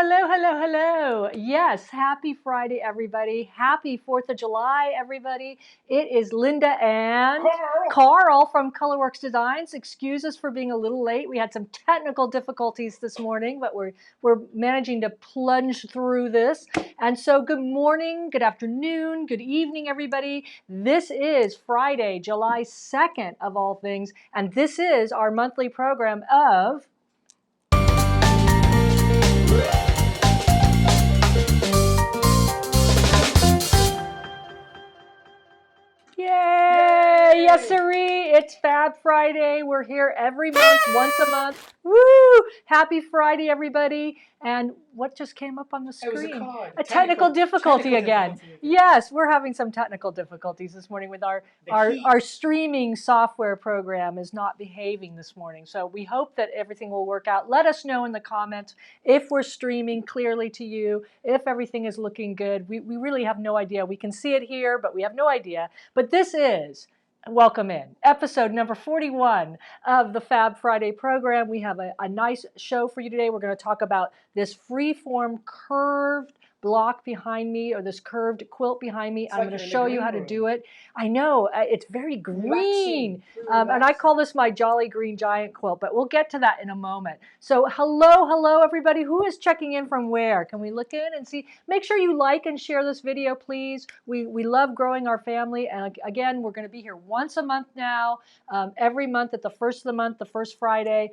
hello, hello, hello. Yes, happy Friday, everybody. Happy 4th of July, everybody. It is Linda and Carl from Colourwerx Designs. Excuse us for being a little late. We had some technical difficulties this morning, but we're managing to plunge through this. And so good morning, good afternoon, good evening, everybody. This is Friday, July 2nd of all things, and this is our monthly program of Yay! Yes, sirree! It's Fab Friday. We're here every month, once a month. Woo! Happy Friday, everybody. And what just came up on the screen? It was a card. A technical difficulty again. Yes, we're having some technical difficulties this morning with our streaming software program is not behaving this morning. So we hope that everything will work out. Let us know in the comments if we're streaming clearly to you, if everything is looking good. We really have no idea. We can see it here, but we have no idea. But this is, welcome in, episode number 41 of the Fab Friday program. We have a nice show for you today. We're going to talk about this free-form curved block behind me, or this curved quilt behind me. I'm going to show you how to do it. I know, it's very green. And I call this my Jolly Green Giant quilt, but we'll get to that in a moment. So hello, everybody. Who is checking in from where? Can we look in and see? Make sure you like and share this video, please. We love growing our family. And again, we're going to be here once a month now, every month at the first of the month, the first Friday,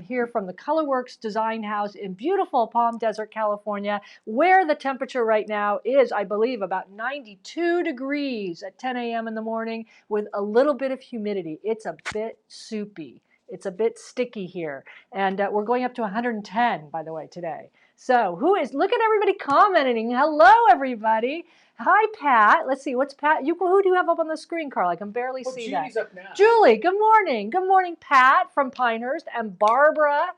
here from the Colourwerx Design House in beautiful Palm Desert, California, where the temperature right now is, I believe, about 92 degrees at 10 a.m. in the morning with a little bit of humidity. It's a bit soupy. It's a bit sticky here. And we're going up to 110, by the way, today. So look at everybody commenting. Hello, everybody. Hi, Pat. Let's see, what's Pat? Who do you have up on the screen, Carl? I can barely see Julie's that. Up now. Julie, good morning. Good morning, Pat from Pinehurst, and Barbara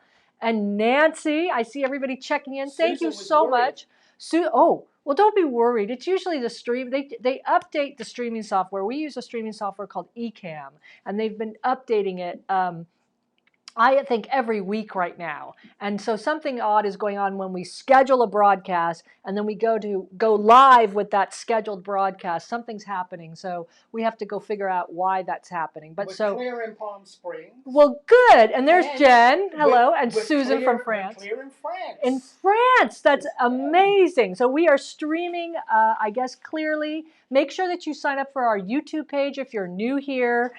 and Nancy. I see everybody checking in. Thank you so much. Oh, well, don't be worried. It's usually the stream. They update the streaming software. We use a streaming software called Ecamm, and they've been updating it I think every week right now. And so something odd is going on when we schedule a broadcast and then we go live with that scheduled broadcast. Something's happening. So we have to go figure out why that's happening. But we're clear in Palm Springs. Well, good. And there's Jen. Hello. And Susan from France. We're clear in France. In France. That's amazing. So we are streaming, I guess, clearly. Make sure that you sign up for our YouTube page if you're new here.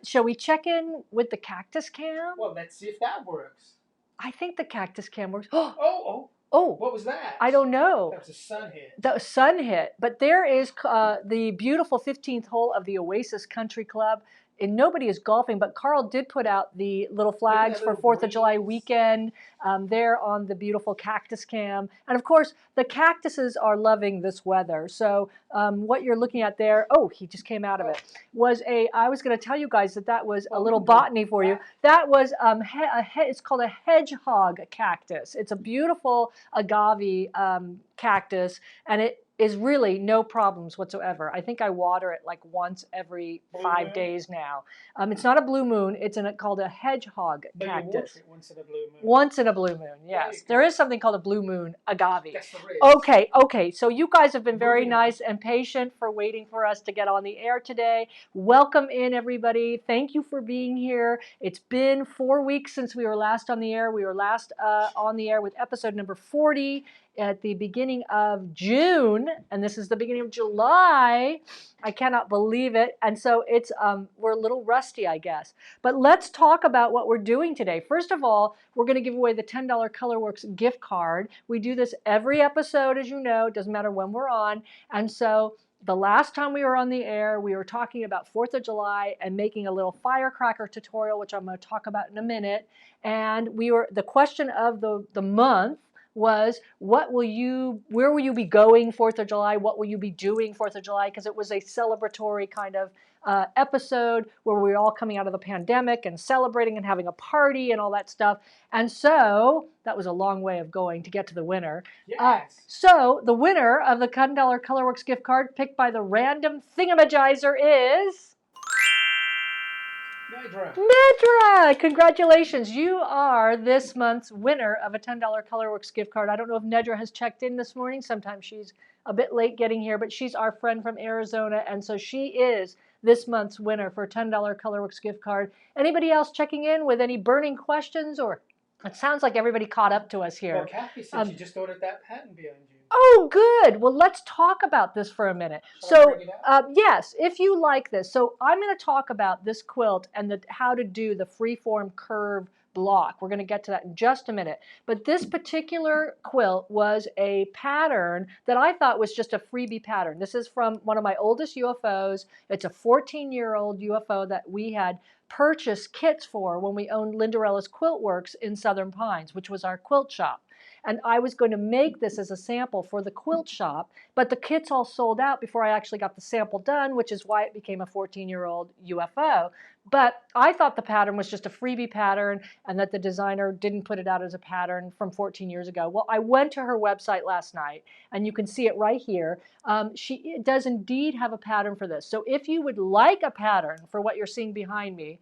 Shall we check in with the cactus cam? Well, let's see if that works. I think the cactus cam works. Oh. What was that? I don't know. That was a sun hit. The sun hit. But there is the beautiful 15th hole of the Oasis Country Club. And nobody is golfing, but Carl did put out the little flags for 4th of July weekend there on the beautiful cactus cam. And of course, the cactuses are loving this weather. So what you're looking at there, he just came out of it, was I was going to tell you guys that was a little botany for you. That was, it's called a hedgehog cactus. It's a beautiful agave cactus, and it is really no problems whatsoever. I think I water it like once every 5 days now. It's not a blue moon. It's called a hedgehog cactus. You water it once in a blue moon. Once in a blue moon, yes. There is something called a blue moon agave. Yes, there is. Okay. So you guys have been very nice and patient for waiting for us to get on the air today. Welcome in, everybody. Thank you for being here. It's been 4 weeks since we were last on the air. We were last on the air with episode number 40. At the beginning of June, and this is the beginning of July. I cannot believe it. And so it's we're a little rusty, I guess. But let's talk about what we're doing today. First of all, we're going to give away the $10 Colourwerx gift card. We do this every episode, as you know. It doesn't matter when we're on. And so the last time we were on the air, we were talking about 4th of July and making a little firecracker tutorial, which I'm going to talk about in a minute. And the question of the month was, where will you be going 4th of July? What will you be doing 4th of July? Because it was a celebratory kind of episode where we were all coming out of the pandemic and celebrating and having a party and all that stuff. And so that was a long way of going to get to the winner. Yes. So the winner of the $10 Colourwerx gift card picked by the random thingamajizer is Nedra. Nedra, congratulations. You are this month's winner of a $10 Colourwerx gift card. I don't know if Nedra has checked in this morning. Sometimes she's a bit late getting here, but she's our friend from Arizona, and so she is this month's winner for a $10 Colourwerx gift card. Anybody else checking in with any burning questions? Or it sounds like everybody caught up to us here. Well, Kathy said she just ordered that pattern behind you. Oh, good. Well, let's talk about this for a minute. Yes, if you like this. So I'm going to talk about this quilt and how to do the freeform curve block. We're going to get to that in just a minute. But this particular quilt was a pattern that I thought was just a freebie pattern. This is from one of my oldest UFOs. It's a 14-year-old UFO that we had purchased kits for when we owned Lindarella's Quilt Works in Southern Pines, which was our quilt shop. And I was going to make this as a sample for the quilt shop, but the kits all sold out before I actually got the sample done, which is why it became a 14-year-old UFO. But I thought the pattern was just a freebie pattern and that the designer didn't put it out as a pattern from 14 years ago. Well, I went to her website last night, and you can see it right here. She does indeed have a pattern for this. So if you would like a pattern for what you're seeing behind me,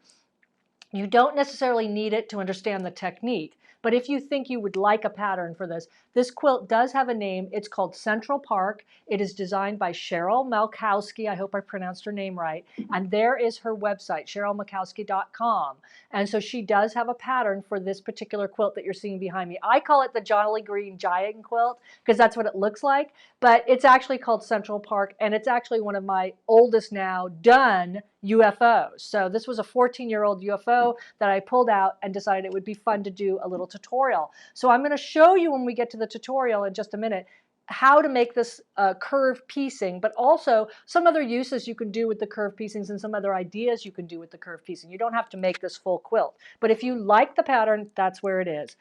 you don't necessarily need it to understand the technique. But if you think you would like a pattern for this, this quilt does have a name. It's called Central Park. It is designed by Cheryl Malkowski. I hope I pronounced her name right. And there is her website, cherylmalkowski.com. And so she does have a pattern for this particular quilt that you're seeing behind me. I call it the Jolly Green Giant quilt because that's what it looks like. But it's actually called Central Park, and it's actually one of my oldest now done UFOs. So this was a 14-year-old UFO that I pulled out and decided it would be fun to do a little tutorial. So I'm going to show you when we get to the tutorial in just a minute how to make this curve piecing, but also some other uses you can do with the curve piecings and some other ideas you can do with the curve piecing. You don't have to make this full quilt, but if you like the pattern, that's where it is.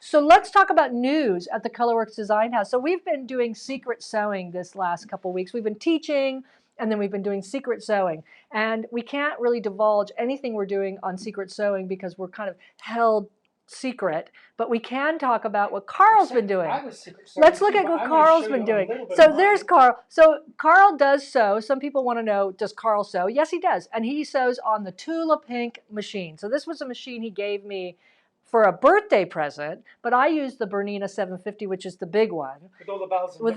So let's talk about news at the Colourwerx Design House. So we've been doing secret sewing this last couple weeks. We've been teaching, and then we've been doing secret sewing. And we can't really divulge anything we're doing on secret sewing because we're kind of held secret, but we can talk about what Carl's been doing. Let's look at what Carl's been doing. So there's Carl. So Carl does sew. Some people want to know, does Carl sew? Yes, he does. And he sews on the Tula Pink machine. So this was a machine he gave me for a birthday present, but I used the Bernina 750, which is the big one. With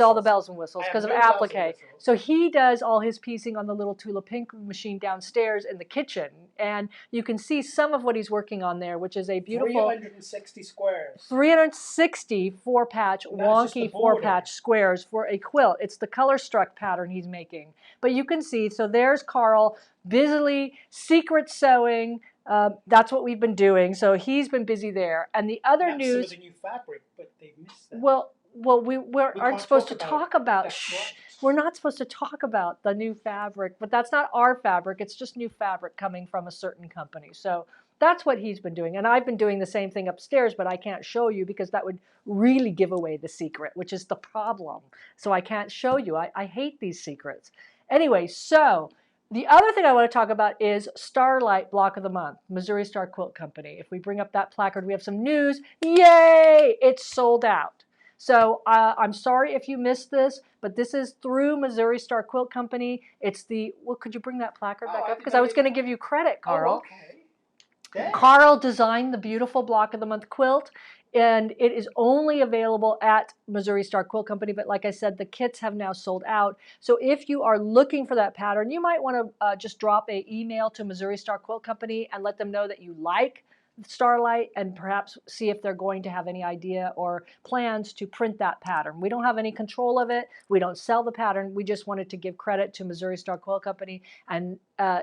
all the bells and whistles because of applique. So he does all his piecing on the little Tula Pink machine downstairs in the kitchen. And you can see some of what he's working on there, which is a beautiful 360 squares. 360 4-patch, wonky 4-patch squares for a quilt. It's the color struck pattern he's making. But you can see, so there's Carl busily secret sewing. That's what we've been doing. So he's been busy there. And the other news. Some of the new fabric, but they missed that. Well, we aren't supposed to talk about. We're not supposed to talk about the new fabric, but that's not our fabric. It's just new fabric coming from a certain company. So that's what he's been doing. And I've been doing the same thing upstairs, but I can't show you because that would really give away the secret, which is the problem. So I can't show you. I hate these secrets. Anyway, so the other thing I want to talk about is Starlight Block of the Month, Missouri Star Quilt Company. If we bring up that placard, we have some news. Yay! It's sold out. So I'm sorry if you missed this, but this is through Missouri Star Quilt Company. It's the, well, could you bring that placard back up? Because I was going to give you credit, Carl. Oh, okay. Yeah. Carl designed the beautiful Block of the Month quilt, and it is only available at Missouri Star Quilt Company. But like I said, the kits have now sold out. So if you are looking for that pattern, you might want to just drop an email to Missouri Star Quilt Company and let them know that you like Starlight and perhaps see if they're going to have any idea or plans to print that pattern. We don't have any control of it. We don't sell the pattern. We just wanted to give credit to Missouri Star Quilt Company and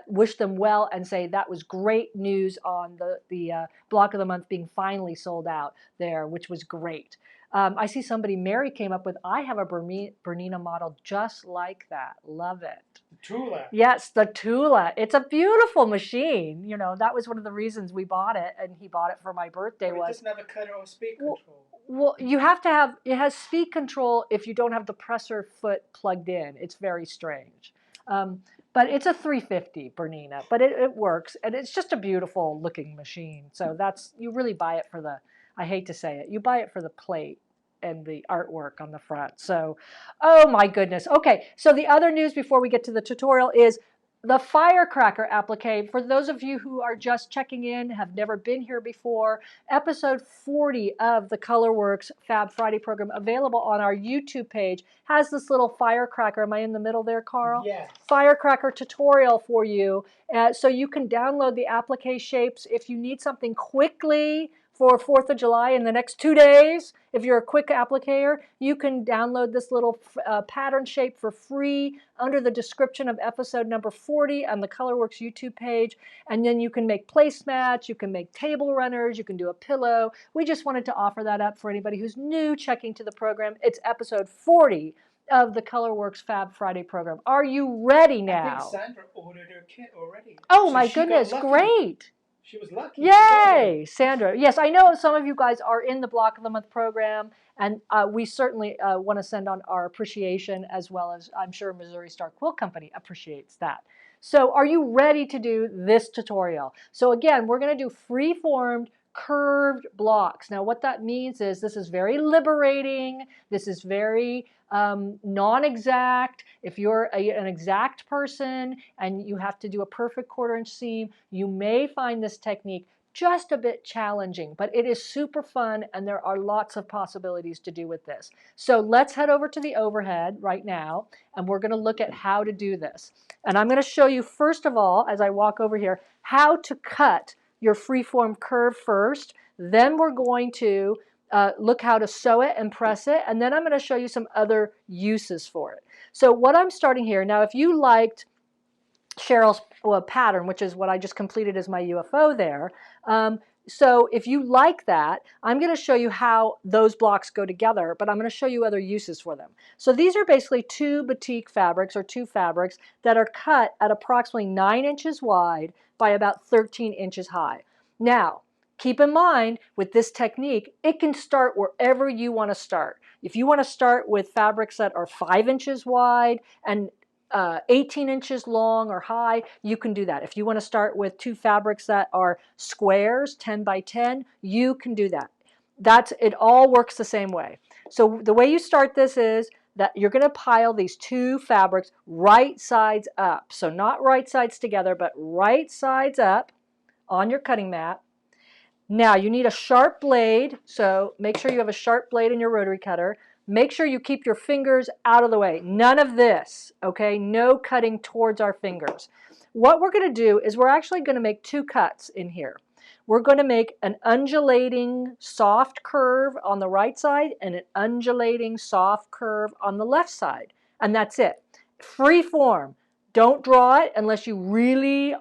wish them well and say that was great news on the Block of the Month being finally sold out there, which was great. I see somebody, Mary, came up with, I have a Bernina model just like that. Love it. The Tula. Yes, the Tula. It's a beautiful machine. You know, that was one of the reasons we bought it, and he bought it for my birthday. But it doesn't have a cutter or speed control. Well, you have to have, it has speed control if you don't have the presser foot plugged in. It's very strange. But it's a 350 Bernina, but it works, and it's just a beautiful looking machine. So that's, you really buy it for the, I hate to say it, you buy it for the plate and the artwork on the front. So, oh my goodness. Okay, so the other news before we get to the tutorial is the firecracker applique, for those of you who are just checking in, have never been here before, episode 40 of the Colourwerx Fab Friday program, available on our YouTube page, has this little firecracker. Am I in the middle there, Carl? Yes. Firecracker tutorial for you. So you can download the applique shapes if you need something quickly for 4th of July in the next 2 days. If you're a quick appliquer, you can download this little pattern shape for free under the description of episode number 40 on the Colourwerx YouTube page. And then you can make placemats, you can make table runners, you can do a pillow. We just wanted to offer that up for anybody who's new checking to the program. It's episode 40 of the Colourwerx Fab Friday program. Are you ready now? I think Sandra ordered her kit already. Oh So my she got goodness, lucky. great. She was lucky. Yay, Sandra. Yes, I know some of you guys are in the Block of the Month program, and we certainly want to send on our appreciation, as well as I'm sure Missouri Star Quilt Company appreciates that. So are you ready to do this tutorial? So again, we're going to do free-formed curved blocks. Now what that means is this is very liberating. This is very non-exact. If you're an exact person and you have to do a perfect 1/4 inch seam, you may find this technique just a bit challenging, but it is super fun and there are lots of possibilities to do with this. So let's head over to the overhead right now and we're going to look at how to do this. And I'm going to show you first of all, as I walk over here, how to cut your freeform curve first. Then we're going to look how to sew it and press it, and then I'm going to show you some other uses for it. So what I'm starting here, now if you liked Cheryl's pattern, which is what I just completed as my UFO there, so if you like that, I'm going to show you how those blocks go together, but I'm going to show you other uses for them. So these are basically 2 batik fabrics, or 2 fabrics that are cut at approximately 9 inches wide by about 13 inches high. Now, keep in mind, with this technique, it can start wherever you want to start. If you want to start with fabrics that are 5 inches wide and 18 inches long or high, you can do that. If you want to start with 2 fabrics that are squares, 10 by 10, you can do that. It all works the same way. So the way you start this is that you're going to pile these 2 fabrics right sides up. So not right sides together, but right sides up on your cutting mat. Now you need a sharp blade, so make sure you have a sharp blade in your rotary cutter. Make sure you keep your fingers out of the way. None of this, okay? No cutting towards our fingers. What we're going to do is we're actually going to make 2 cuts in here. We're going to make an undulating soft curve on the right side and an undulating soft curve on the left side. And that's it. Free form. Don't draw it unless you really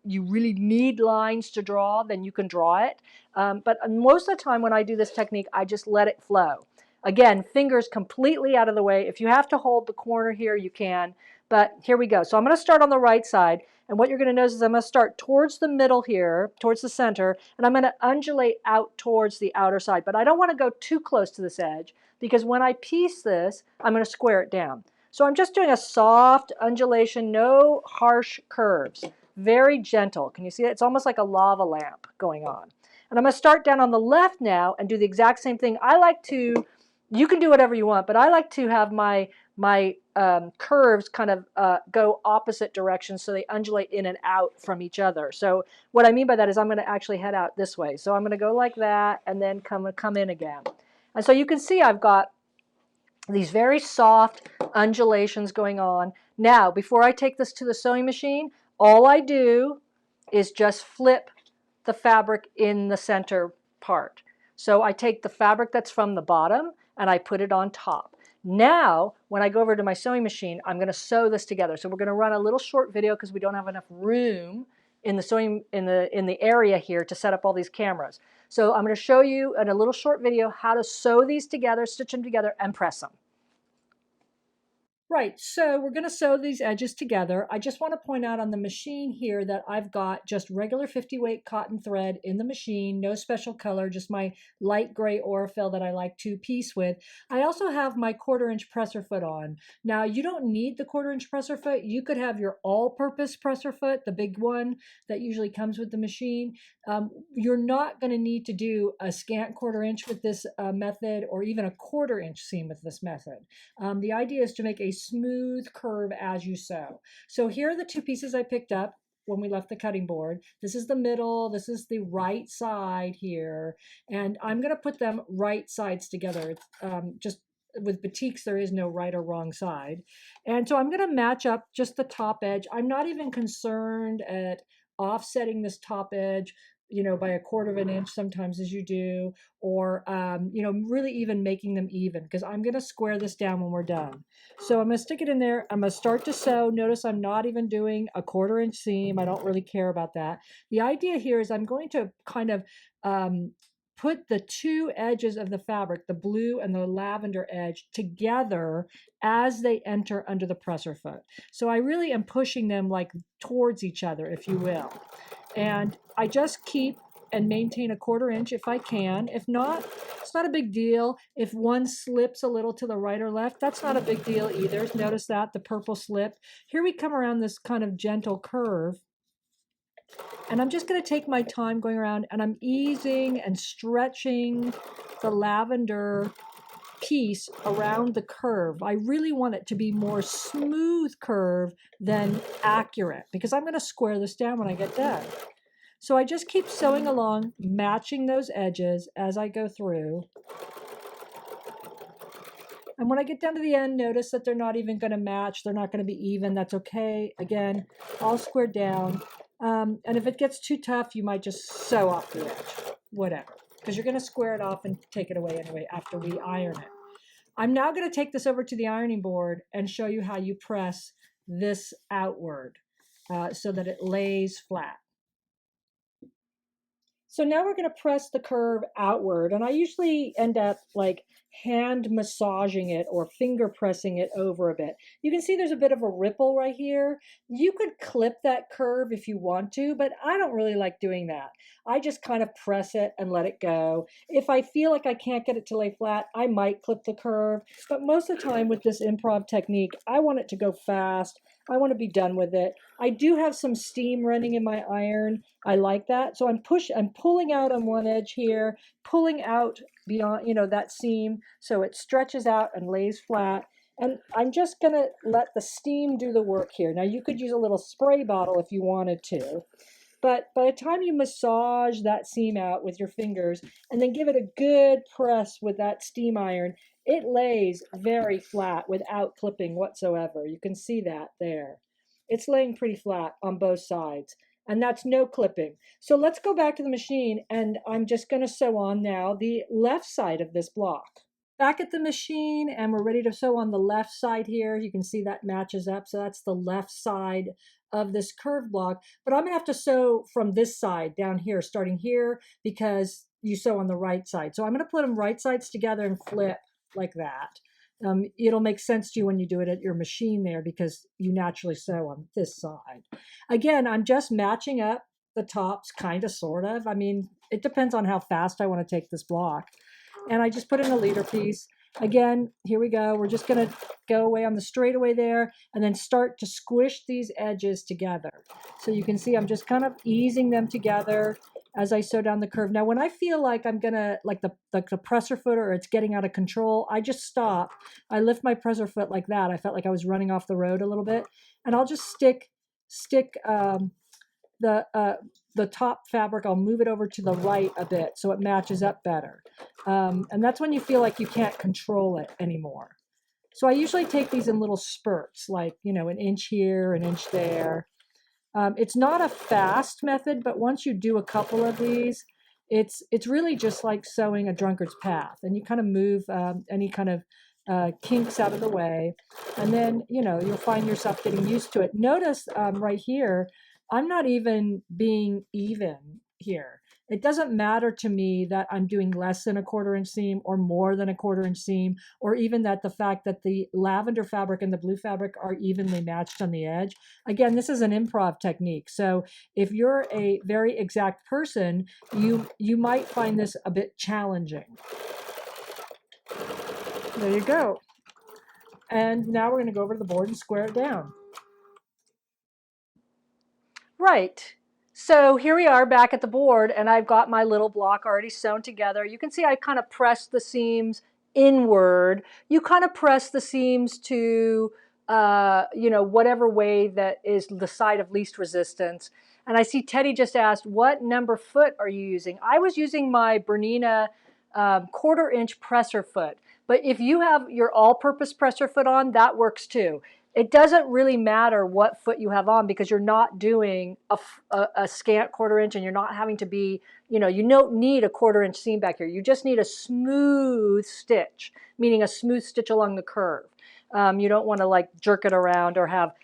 need lines to draw, then you can draw it. But most of the time when I do this technique, I just let it flow. Again, fingers completely out of the way. If you have to hold the corner here, you can. But here we go. So I'm going to start on the right side. And what you're going to notice is I'm going to start towards the middle here, towards the center. And I'm going to undulate out towards the outer side. But I don't want to go too close to this edge, because when I piece this, I'm going to square it down. So I'm just doing a soft undulation, no harsh curves. Very gentle. Can you see it? It's almost like a lava lamp going on. And I'm going to start down on the left now and do the exact same thing. I like to, you can do whatever you want, but I like to have my curves kind of go opposite directions, so they undulate in and out from each other. So what I mean by that is I'm going to actually head out this way. So I'm going to go like that and then come in again. And so you can see I've got these very soft undulations going on. Now, before I take this to the sewing machine, all I do is just flip the fabric in the center part. So I take the fabric that's from the bottom and I put it on top. Now, when I go over to my sewing machine, I'm going to sew this together. So we're going to run a little short video because we don't have enough room in the area here to set up all these cameras. So I'm going to show you in a little short video how to sew these together, stitch them together, and press them. Right, so we're going to sew these edges together. I just want to point out on the machine here that I've got just regular 50 weight cotton thread in the machine, no special color, just my light gray Aurifil that I like to piece with. I also have my 1/4 inch presser foot on. Now you don't need the 1/4 inch presser foot. You could have your all-purpose presser foot, the big one that usually comes with the machine. You're not going to need to do a scant 1/4 inch with this method, or even a 1/4 inch seam with this method. The idea is to make a smooth curve as you sew. So here are the two pieces I picked up when we left the cutting board. This is the middle, this is the right side here, and I'm going to put them right sides together. Just with batiks, there is no right or wrong side. And so I'm going to match up just the top edge. I'm not even concerned at offsetting this top edge, you know, by a quarter of an inch sometimes as you do, or, you know, really even making them even, because I'm going to square this down when we're done. So I'm going to stick it in there. I'm going to start to sew. Notice I'm not even doing a 1/4 inch seam. I don't really care about that. The idea here is I'm going to kind of put the two edges of the fabric, the blue and the lavender edge, together as they enter under the presser foot. So I really am pushing them like towards each other, if you will. And I just keep and maintain a 1/4 inch if I can. If not, it's not a big deal. If one slips a little to the right or left, that's not a big deal either. Notice that, the purple slip. Here we come around this kind of gentle curve. And I'm just going to take my time going around, and I'm easing and stretching the lavender piece around the curve. I really want it to be more smooth curve than accurate, because I'm going to square this down when I get done. So I just keep sewing along, matching those edges as I go through. And when I get down to the end, notice that they're not even going to match. They're not going to be even. That's okay. Again, all squared down. And if it gets too tough, you might just sew off the edge, whatever, because you're going to square it off and take it away anyway after we iron it. I'm now going to take this over to the ironing board and show you how you press this outward so that it lays flat. So now we're going to press the curve outward, and I usually end up like hand massaging it or finger pressing it over a bit. You can see there's a bit of a ripple right here. You could clip that curve if you want to, but I don't really like doing that. I just kind of press it and let it go. If I feel like I can't get it to lay flat, I might clip the curve, but most of the time with this improv technique, I want it to go fast. I want to be done with it. I do have some steam running in my iron. I like that. So I'm pulling out on one edge here, pulling out beyond, you know, that seam so it stretches out and lays flat. And I'm just going to let the steam do the work here. Now you could use a little spray bottle if you wanted to. But by the time you massage that seam out with your fingers and then give it a good press with that steam iron, it lays very flat without clipping whatsoever. You can see that there. It's laying pretty flat on both sides, and that's no clipping. So let's go back to the machine, and I'm just going to sew on now the left side of this block. Back at the machine, and we're ready to sew on the left side here. You can see that matches up, so that's the left side of this curved block. But I'm going to have to sew from this side down here, starting here, because you sew on the right side. So I'm going to put them right sides together and flip like that. It'll make sense to you when you do it at your machine there, because you naturally sew on this side. Again, I'm just matching up the tops, kind of, sort of. I mean, it depends on how fast I want to take this block. And I just put in a leader piece. Again, here we go. We're just going to go away on the straightaway there and then start to squish these edges together. So you can see I'm just kind of easing them together as I sew down the curve. Now, when I feel like I'm going to, like the presser foot, or it's getting out of control, I just stop. I lift my presser foot like that. I felt like I was running off the road a little bit. And I'll just stick the top fabric, I'll move it over to the right a bit so it matches up better. And that's when you feel like you can't control it anymore. So I usually take these in little spurts, like, you know, an inch here, an inch there. It's not a fast method, but once you do a couple of these, it's really just like sewing a drunkard's path, and you kind of move any kind of kinks out of the way, and then, you know, you'll find yourself getting used to it. Notice right here, I'm not even being even here. It doesn't matter to me that I'm doing less than a 1/4 inch seam or more than a 1/4 inch seam, or even that the fact that the lavender fabric and the blue fabric are evenly matched on the edge. Again, this is an improv technique. So if you're a very exact person, you might find this a bit challenging. There you go. And now we're going to go over to the board and square it down. Right. So here we are back at the board, and I've got my little block already sewn together. You can see I kind of pressed the seams inward. You kind of press the seams to you know, whatever way that is the side of least resistance. And I see Teddy just asked, what number foot are you using? I was using my Bernina 1/4 inch presser foot. But if you have your all-purpose presser foot on, that works too. It doesn't really matter what foot you have on because you're not doing a scant 1/4 inch, and you're not having to be, you know, you don't need a 1/4 inch seam back here. You just need a smooth stitch, meaning a smooth stitch along the curve. You don't want to like jerk it around or have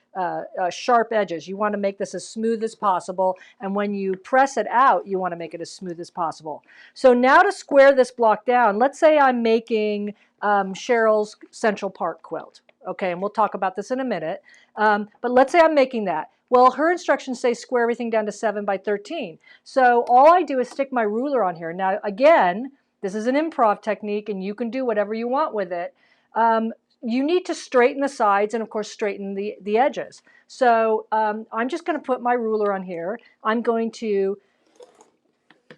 sharp edges. You want to make this as smooth as possible. And when you press it out, you want to make it as smooth as possible. So now to square this block down, let's say I'm making Cheryl's Central Park quilt. Okay, and we'll talk about this in a minute. But let's say I'm making that. Well, her instructions say square everything down to 7 by 13. So all I do is stick my ruler on here. Now, again, this is an improv technique, and you can do whatever you want with it. You need to straighten the sides and, of course, straighten the edges. So I'm just going to put my ruler on here. I'm going to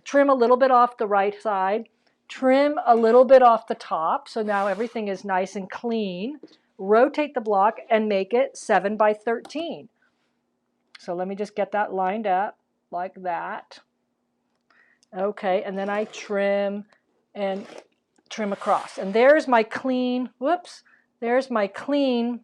trim a little bit off the right side, trim a little bit off the top. So now everything is nice and clean. Rotate the block and make it 7 by 13. So let me just get that lined up like that. Okay, and then I trim and trim across. And there's my clean, whoops, there's my clean.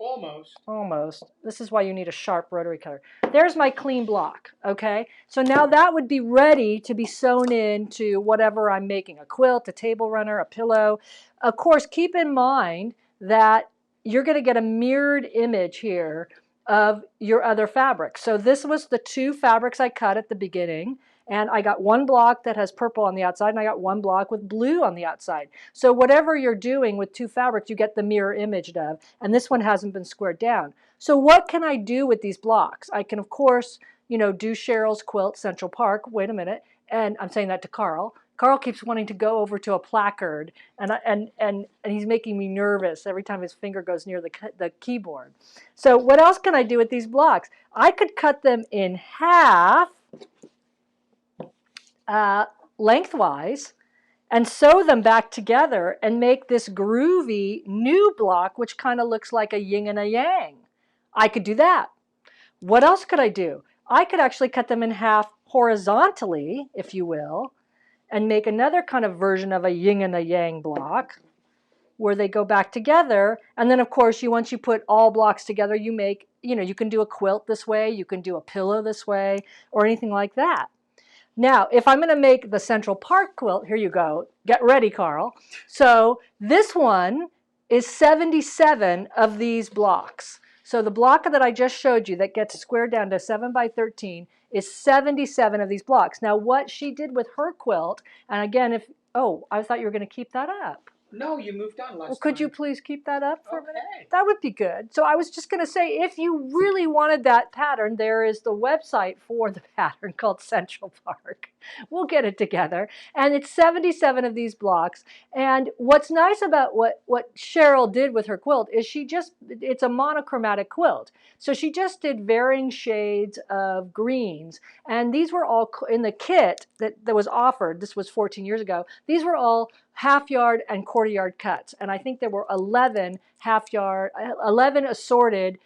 Almost. This is why you need a sharp rotary cutter. There's my clean block, okay? So now that would be ready to be sewn into whatever I'm making, a quilt, a table runner, a pillow. Of course, keep in mind that you're going to get a mirrored image here of your other fabric. So this was the 2 fabrics I cut at the beginning. And I got 1 block that has purple on the outside, and I got 1 block with blue on the outside. So whatever you're doing with 2 fabrics, you get the mirror image of, and this one hasn't been squared down. So what can I do with these blocks? I can, of course, you know, do Cheryl's quilt, Central Park. Wait a minute. And I'm saying that to Carl. Carl keeps wanting to go over to a placard, and he's making me nervous every time his finger goes near the keyboard. So what else can I do with these blocks? I could cut them in half, lengthwise, and sew them back together and make this groovy new block, which kind of looks like a yin and a yang. I could do that. What else could I do? I could actually cut them in half horizontally, if you will, and make another kind of version of a yin and a yang block where they go back together. And then, of course, once you put all blocks together, you make, you know, you can do a quilt this way, you can do a pillow this way, or anything like that. Now, if I'm going to make the Central Park quilt, here you go. Get ready, Carl. So this one is 77 of these blocks. So the block that I just showed you that gets squared down to 7 by 13 is 77 of these blocks. Now, what she did with her quilt, and again, oh, I thought you were going to keep that up. No, you moved on last time. Well, could you please keep that up for a minute? Okay. That would be good. So I was just going to say, if you really wanted that pattern, there is the website for the pattern called Central Park. We'll get it together. And it's 77 of these blocks. And what's nice about what Cheryl did with her quilt is it's a monochromatic quilt. So she just did varying shades of greens. And these were all in the kit that was offered. This was 14 years ago. These were all half-yard and quarter-yard cuts. And I think there were 11 assorted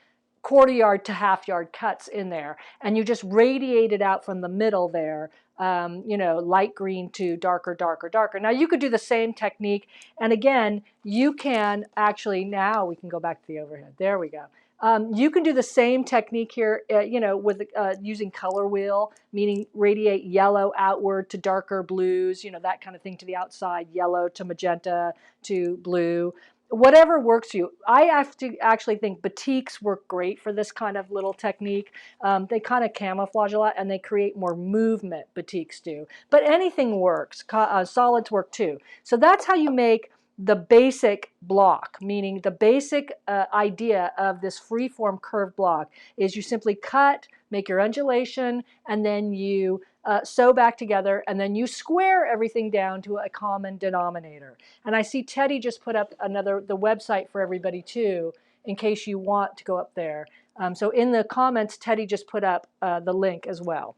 quarter-yard to half-yard cuts in there. And you just radiate it out from the middle there, you know, light green to darker, darker, darker. Now, you could do the same technique. And again, you can actually, now we can go back to the overhead. There we go. You can do the same technique here, you know, with using color wheel, meaning radiate yellow outward to darker blues, you know, that kind of thing to the outside, yellow to magenta to blue, whatever works for you. I have to actually think batiks work great for this kind of little technique. They kind of camouflage a lot and they create more movement, batiks do. But anything works. Solids work too. So that's how you make the basic block, meaning the basic idea of this free-form curved block is you simply cut, make your undulation, and then you sew back together, and then you square everything down to a common denominator. And I see Teddy just put up the website for everybody too, in case you want to go up there. So in the comments, Teddy just put up the link as well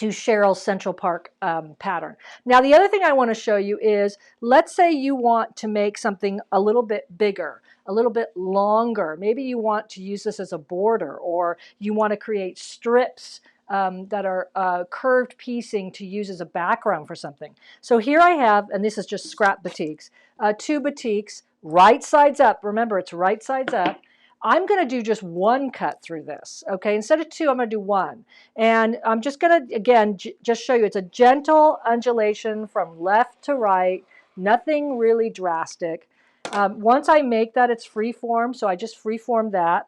to Cheryl's Central Park pattern. Now, the other thing I want to show you is, let's say you want to make something a little bit bigger, a little bit longer. Maybe you want to use this as a border, or you want to create strips that are curved piecing to use as a background for something. So here I have, and this is just scrap batiks, 2 batiks, right sides up. Remember, it's right sides up. I'm going to do just 1 cut through this, okay? Instead of 2, I'm going to do 1. And I'm just going to, again, just show you it's a gentle undulation from left to right, nothing really drastic. Once I make that, it's free form, so I just free form that.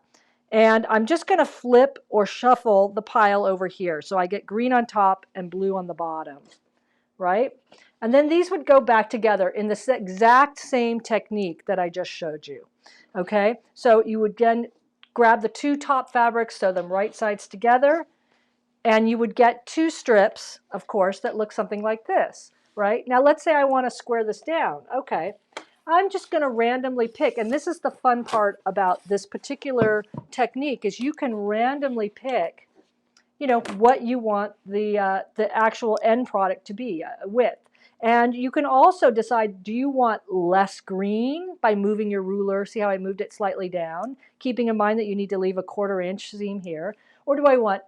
And I'm just going to flip or shuffle the pile over here. So I get green on top and blue on the bottom, right? And then these would go back together in the exact same technique that I just showed you. Okay, so you would again grab the 2 top fabrics, sew them right sides together, and you would get 2 strips, of course, that look something like this, right? Now let's say I want to square this down. Okay, I'm just going to randomly pick, and this is the fun part about this particular technique, is you can randomly pick, you know, what you want the actual end product to be, width. And you can also decide, do you want less green by moving your ruler? See how I moved it slightly down, keeping in mind that you need to leave a 1/4 inch seam here. Or do I want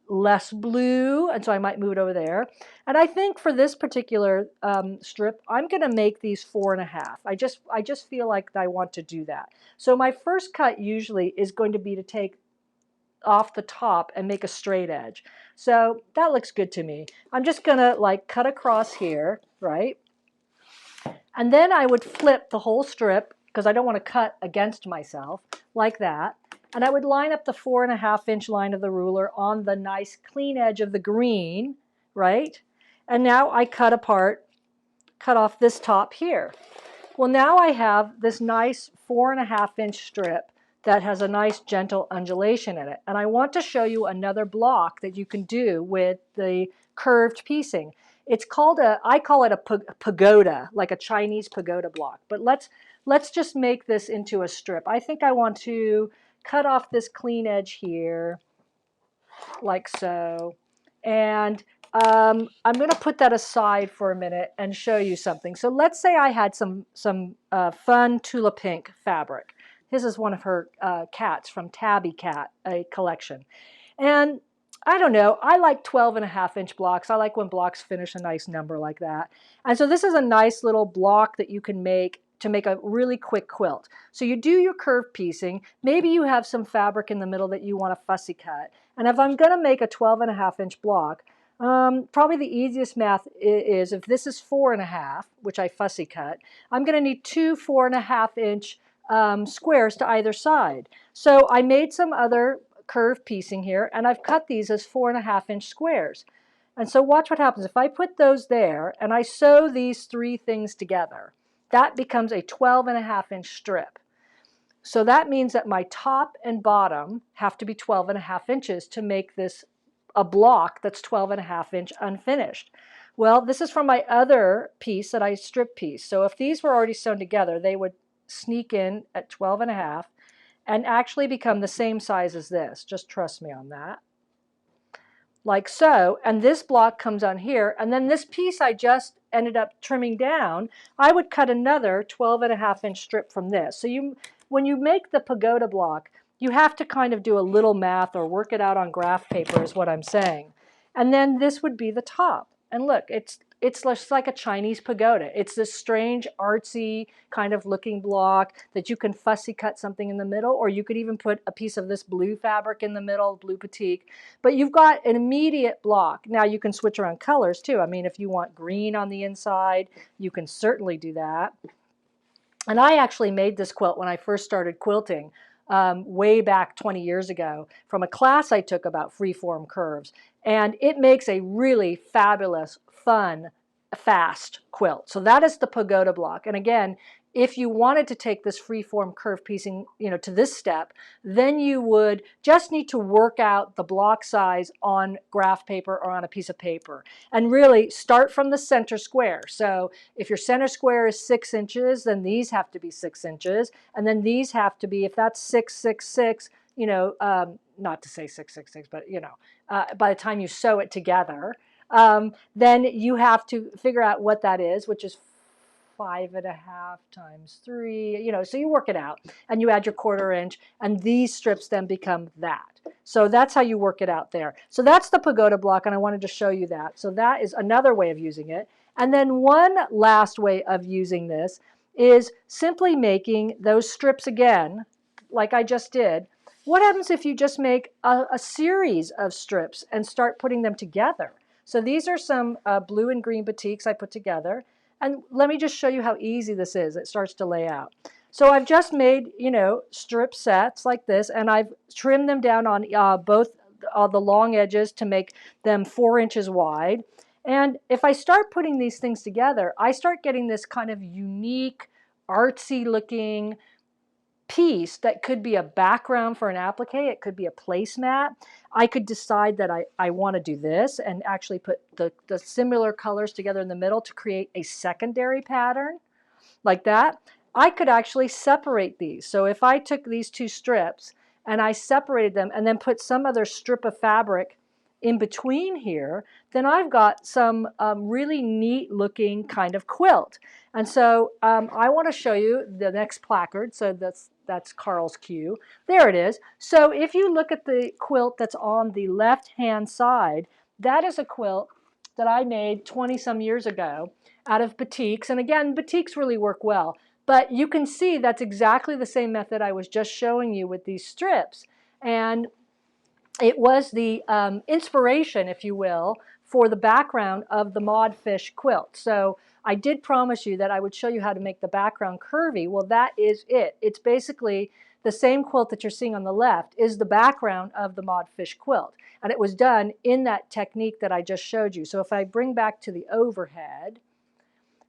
less blue? And so I might move it over there. And I think for this particular strip, I'm going to make these 4.5. I just feel like I want to do that. So my first cut usually is going to be to take off the top and make a straight edge. So that looks good to me. I'm just gonna like cut across here, right? And then I would flip the whole strip, because I don't want to cut against myself, like that. And I would line up the 4.5 inch line of the ruler on the nice clean edge of the green, right? And now I cut off this top here. Well, now I have this nice 4.5 inch strip that has a nice gentle undulation in it. And I want to show you another block that you can do with the curved piecing. It's called I call it a pagoda, like a Chinese pagoda block. But let's just make this into a strip. I think I want to cut off this clean edge here, like so. And I'm going to put that aside for a minute and show you something. So let's say I had some fun Tula Pink fabric. This is one of her cats from Tabby Cat, a collection. And I don't know, I like 12.5 inch blocks. I like when blocks finish a nice number like that. And so this is a nice little block that you can make to make a really quick quilt. So you do your curved piecing. Maybe you have some fabric in the middle that you want to fussy cut. And if I'm going to make a 12.5 inch block, probably the easiest math is if this is 4.5, which I fussy cut, I'm going to need 2 4.5 inch squares to either side. So I made some other curved piecing here, and I've cut these as 4.5 inch squares. And so watch what happens. If I put those there and I sew these 3 things together, that becomes a 12.5 inch strip. So that means that my top and bottom have to be 12.5 inches to make this a block that's 12.5 inch unfinished. Well, this is from my other piece that I strip pieced. So if these were already sewn together, they would sneak in at 12.5 and actually become the same size as this. Just trust me on that. Like so, and this block comes on here, and then this piece I just ended up trimming down, I would cut another 12.5 inch strip from this. So when you make the pagoda block, you have to kind of do a little math or work it out on graph paper is what I'm saying. And then this would be the top. And look, it's just like a Chinese pagoda. It's this strange artsy kind of looking block that you can fussy cut something in the middle, or you could even put a piece of this blue fabric in the middle, blue batik. But you've got an immediate block. Now you can switch around colors too. I mean, if you want green on the inside, you can certainly do that. And I actually made this quilt when I first started quilting. Way back 20 years ago from a class I took about freeform curves. And it makes a really fabulous, fun, fast quilt. So that is the pagoda block. And again, if you wanted to take this freeform curve piecing, to this step, then you would just need to work out the block size on graph paper or on a piece of paper. And really start from the center square. So if your center square is 6 inches, then these have to be 6 inches. And then these have to be, if that's 6, 6, 6, not to say 6, 6, 6, but by the time you sew it together, then you have to figure out what that is, which is 5.5 times 3, you know, so you work it out and you add your 1/4 inch and these strips then become that. So that's how you work it out there. So that's the Pagoda block and I wanted to show you that. So that is another way of using it. And then one last way of using this is simply making those strips again, like I just did. What happens if you just make a series of strips and start putting them together? So these are some blue and green batiks I put together. And let me just show you how easy this is. It starts to lay out. So I've just made, you know, strip sets like this, and I've trimmed them down on both the long edges to make them 4 inches wide. And if I start putting these things together, I start getting this kind of unique, artsy looking piece that could be a background for an applique. It could be a placemat. I could decide that I want to do this and actually put the similar colors together in the middle to create a secondary pattern like that. I could actually separate these. So if I took these 2 strips and I separated them and then put some other strip of fabric in between here, then I've got some really neat looking kind of quilt. And so I want to show you the next placard. So that's Carl's cue. There it is. So if you look at the quilt that's on the left-hand side, that is a quilt that I made 20 some years ago out of batiks. And again, batiks really work well. But you can see that's exactly the same method I was just showing you with these strips. And it was the inspiration, if you will, for the background of the Modfish quilt. So I did promise you that I would show you how to make the background curvy. Well, that is it. It's basically the same quilt that you're seeing on the left is the background of the Modfish quilt. And it was done in that technique that I just showed you. So if I bring back to the overhead,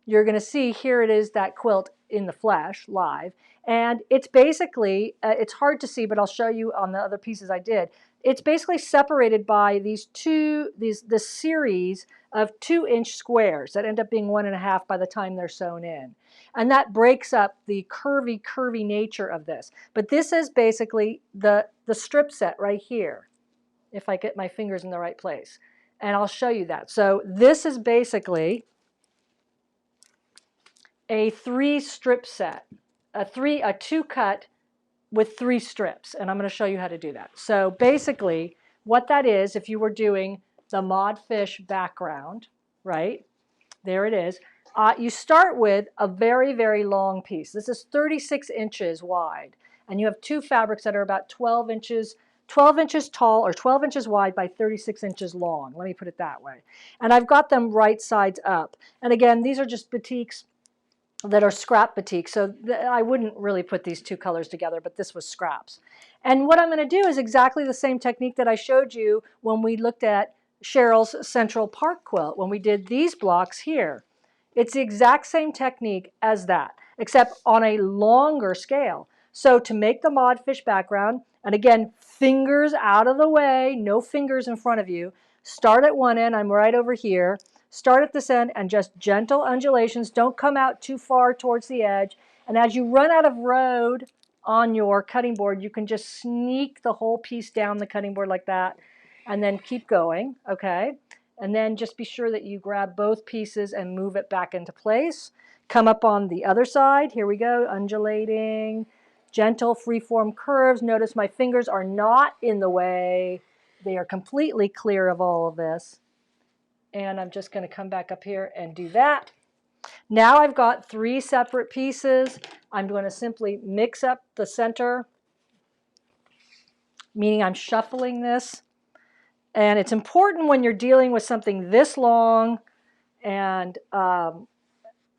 you're going to see here it is, that quilt in the flesh, live. And it's basically, it's hard to see, but I'll show you on the other pieces I did. It's basically separated by this series of 2-inch squares that end up being 1.5 by the time they're sewn in. And that breaks up the curvy nature of this. But this is basically the strip set right here, if I get my fingers in the right place. And I'll show you that. So this is basically a 3-strip set, a 2-cut with 3 strips, and I'm going to show you how to do that. So basically, what that is, if you were doing the Modfish background, right, there it is, you start with a very, very long piece. This is 36 inches wide, and you have 2 fabrics that are about 12 inches tall or 12 inches wide by 36 inches long. Let me put it that way. And I've got them right sides up. And again, these are just batiks that are scrap batik. So I wouldn't really put these 2 colors together, but this was scraps. And what I'm going to do is exactly the same technique that I showed you when we looked at Cheryl's Central Park quilt, when we did these blocks here. It's the exact same technique as that, except on a longer scale. So to make the Modfish background, and again, fingers out of the way, no fingers in front of you, start at one end, I'm right over here, start at this end and just gentle undulations. Don't come out too far towards the edge. And as you run out of road on your cutting board, you can just sneak the whole piece down the cutting board like that and then keep going, okay? And then just be sure that you grab both pieces and move it back into place. Come up on the other side. Here we go, undulating, gentle freeform curves. Notice my fingers are not in the way. They are completely clear of all of this. And I'm just going to come back up here and do that. Now I've got 3 separate pieces. I'm going to simply mix up the center, meaning I'm shuffling this. And it's important when you're dealing with something this long and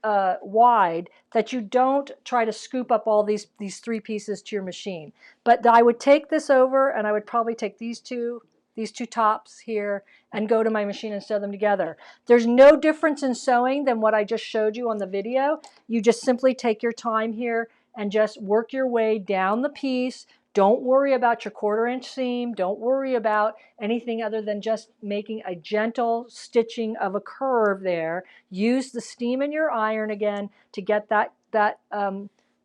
wide that you don't try to scoop up all these 3 pieces to your machine. But I would take this over and I would probably take these two tops here and go to my machine and sew them together. There's no difference in sewing than what I just showed you on the video. You just simply take your time here and just work your way down the piece. Don't worry about your 1/4 inch seam. Don't worry about anything other than just making a gentle stitching of a curve there. Use the steam in your iron again to get that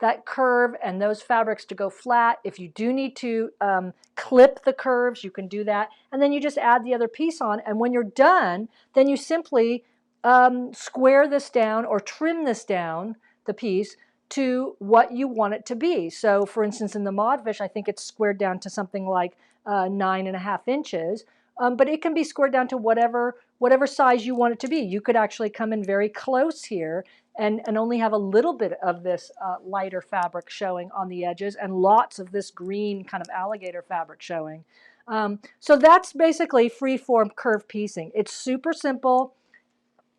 that curve and those fabrics to go flat. If you do need to clip the curves, you can do that. And then you just add the other piece on. And when you're done, then you simply square this down or trim this down, the piece, to what you want it to be. So for instance, in the modfish, I think it's squared down to something like 9.5 inches. But it can be squared down to whatever size you want it to be. You could actually come in very close here and only have a little bit of this lighter fabric showing on the edges and lots of this green kind of alligator fabric showing. So that's basically free-form curve piecing. It's super simple.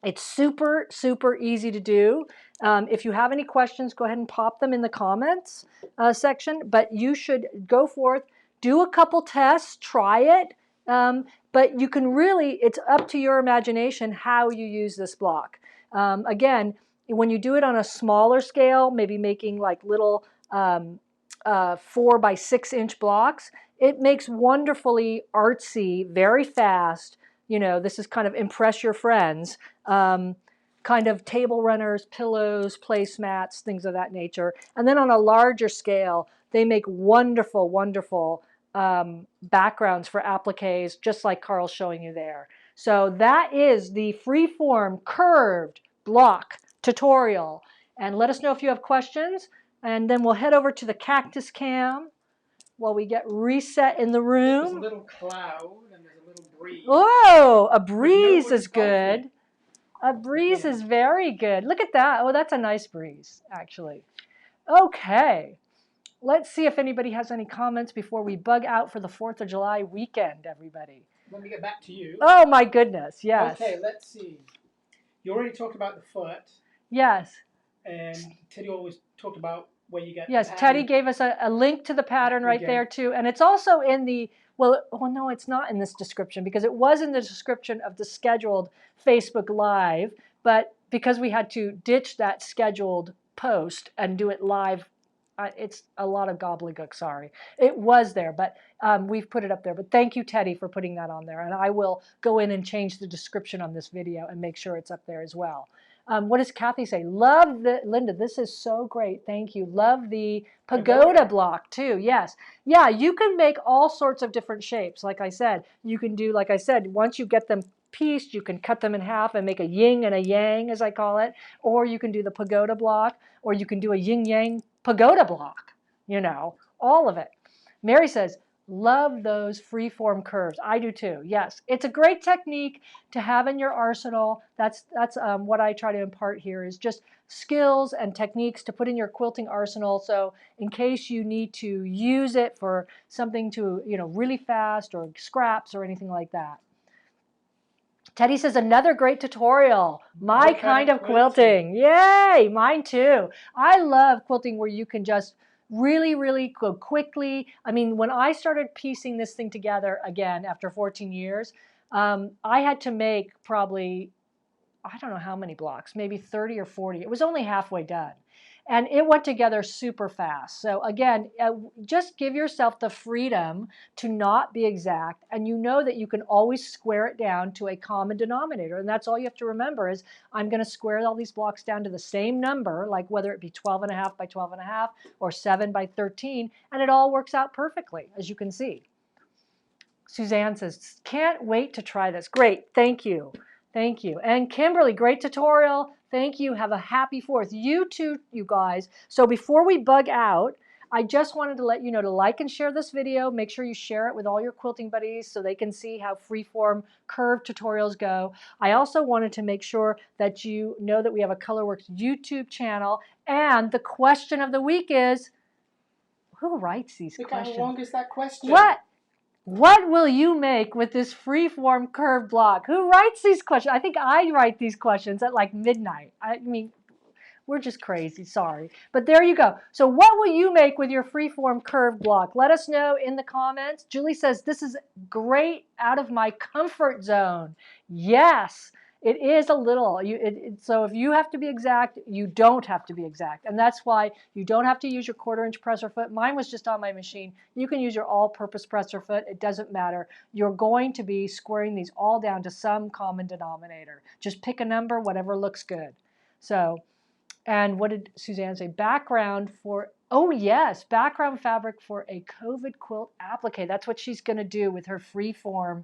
It's super, super easy to do. If you have any questions, go ahead and pop them in the comments section. But you should go forth, do a couple tests, try it. But you can really, it's up to your imagination how you use this block. Again, when you do it on a smaller scale, maybe making like little 4 by 6 inch blocks, it makes wonderfully artsy, very fast. You know, this is kind of impress your friends, kind of table runners, pillows, placemats, things of that nature. And then on a larger scale, they make wonderful, wonderful backgrounds for appliques, just like Carl's showing you there. So that is the freeform curved block tutorial. And let us know if you have questions. And then we'll head over to the cactus cam while we get reset in the room. There's a little cloud and there's a little breeze. Oh, a breeze is good. A breeze is very good. Look at that. Oh, that's a nice breeze, actually. Okay. Let's see if anybody has any comments before we bug out for the 4th of July weekend, everybody. Let me get back to you. Oh, my goodness. Yes. Okay, let's see. You already talked about the foot. Yes. And Teddy always talked about where you get Yes, the Teddy gave us a link to the pattern right there, too. And it's also in the, well, no, it's not in this description because it was in the description of the scheduled Facebook Live. But because we had to ditch that scheduled post and do it live, it's a lot of gobbledygook, sorry. It was there, but we've put it up there. But thank you, Teddy, for putting that on there. And I will go in and change the description on this video and make sure it's up there as well. What does Kathy say? Love the, Linda, this is so great. Thank you. Love the pagoda block too. Yes. Yeah, you can make all sorts of different shapes. Like I said, you can do, like I said, once you get them pieced, you can cut them in half and make a yin and a yang, as I call it. Or you can do the pagoda block, or you can do a yin yang pagoda block. You know, all of it. Mary says, love those free-form curves. I do too. Yes, it's a great technique to have in your arsenal. That's what I try to impart here is just skills and techniques to put in your quilting arsenal. So in case you need to use it for something to, you know, really fast or scraps or anything like that. Teddy says, another great tutorial. My kind of quilting. Yay, mine too. I love quilting where you can just really go quickly. I mean, when I started piecing this thing together again after 14 years, I had to make probably, I don't know how many blocks, maybe 30 or 40. It was only halfway done. And it went together super fast. So again, just give yourself the freedom to not be exact. And you know that you can always square it down to a common denominator. And that's all you have to remember is I'm going to square all these blocks down to the same number, like whether it be 12.5 by 12.5 or 7 by 13. And it all works out perfectly, as you can see. Suzanne says, can't wait to try this. Great. Thank you. Thank you. And Kimberly, great tutorial. Thank you. Have a happy 4th. You too, you guys. So before we bug out, I just wanted to let you know to like and share this video. Make sure you share it with all your quilting buddies so they can see how freeform curved tutorials go. I also wanted to make sure that you know that we have a Colourwerx YouTube channel. And the question of the week is, who writes these questions? How long is that question? What will you make with this freeform curved block? Who writes these questions? I think I write these questions at like midnight. I mean, we're just crazy, sorry. But there you go. So what will you make with your freeform curved block? Let us know in the comments. Julie says, this is great, out of my comfort zone. Yes, it is a little. So if you have to be exact, you don't have to be exact. And that's why you don't have to use your 1/4 inch presser foot. Mine was just on my machine. You can use your all-purpose presser foot. It doesn't matter. You're going to be squaring these all down to some common denominator. Just pick a number, whatever looks good. So And what did Suzanne say? Background for, oh yes, background fabric for a COVID quilt applique. That's what she's going to do with her freeform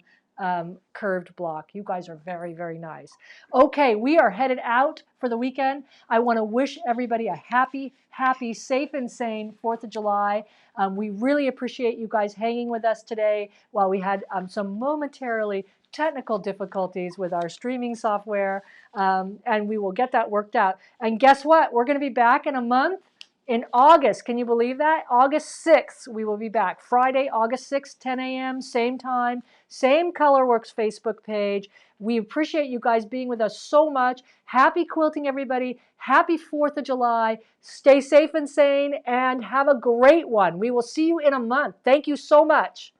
curved block. You guys are very, very nice. Okay, we are headed out for the weekend. I want to wish everybody a happy, safe and sane 4th of July. We really appreciate you guys hanging with us today while we had some momentarily technical difficulties with our streaming software, and we will get that worked out. And guess what? We're going to be back in a month in August. Can you believe that? August 6th, we will be back. Friday, August 6th, 10 a.m., same time, same Colourwerx Facebook page. We appreciate you guys being with us so much. Happy quilting, everybody. Happy 4th of July. Stay safe and sane, and have a great one. We will see you in a month. Thank you so much.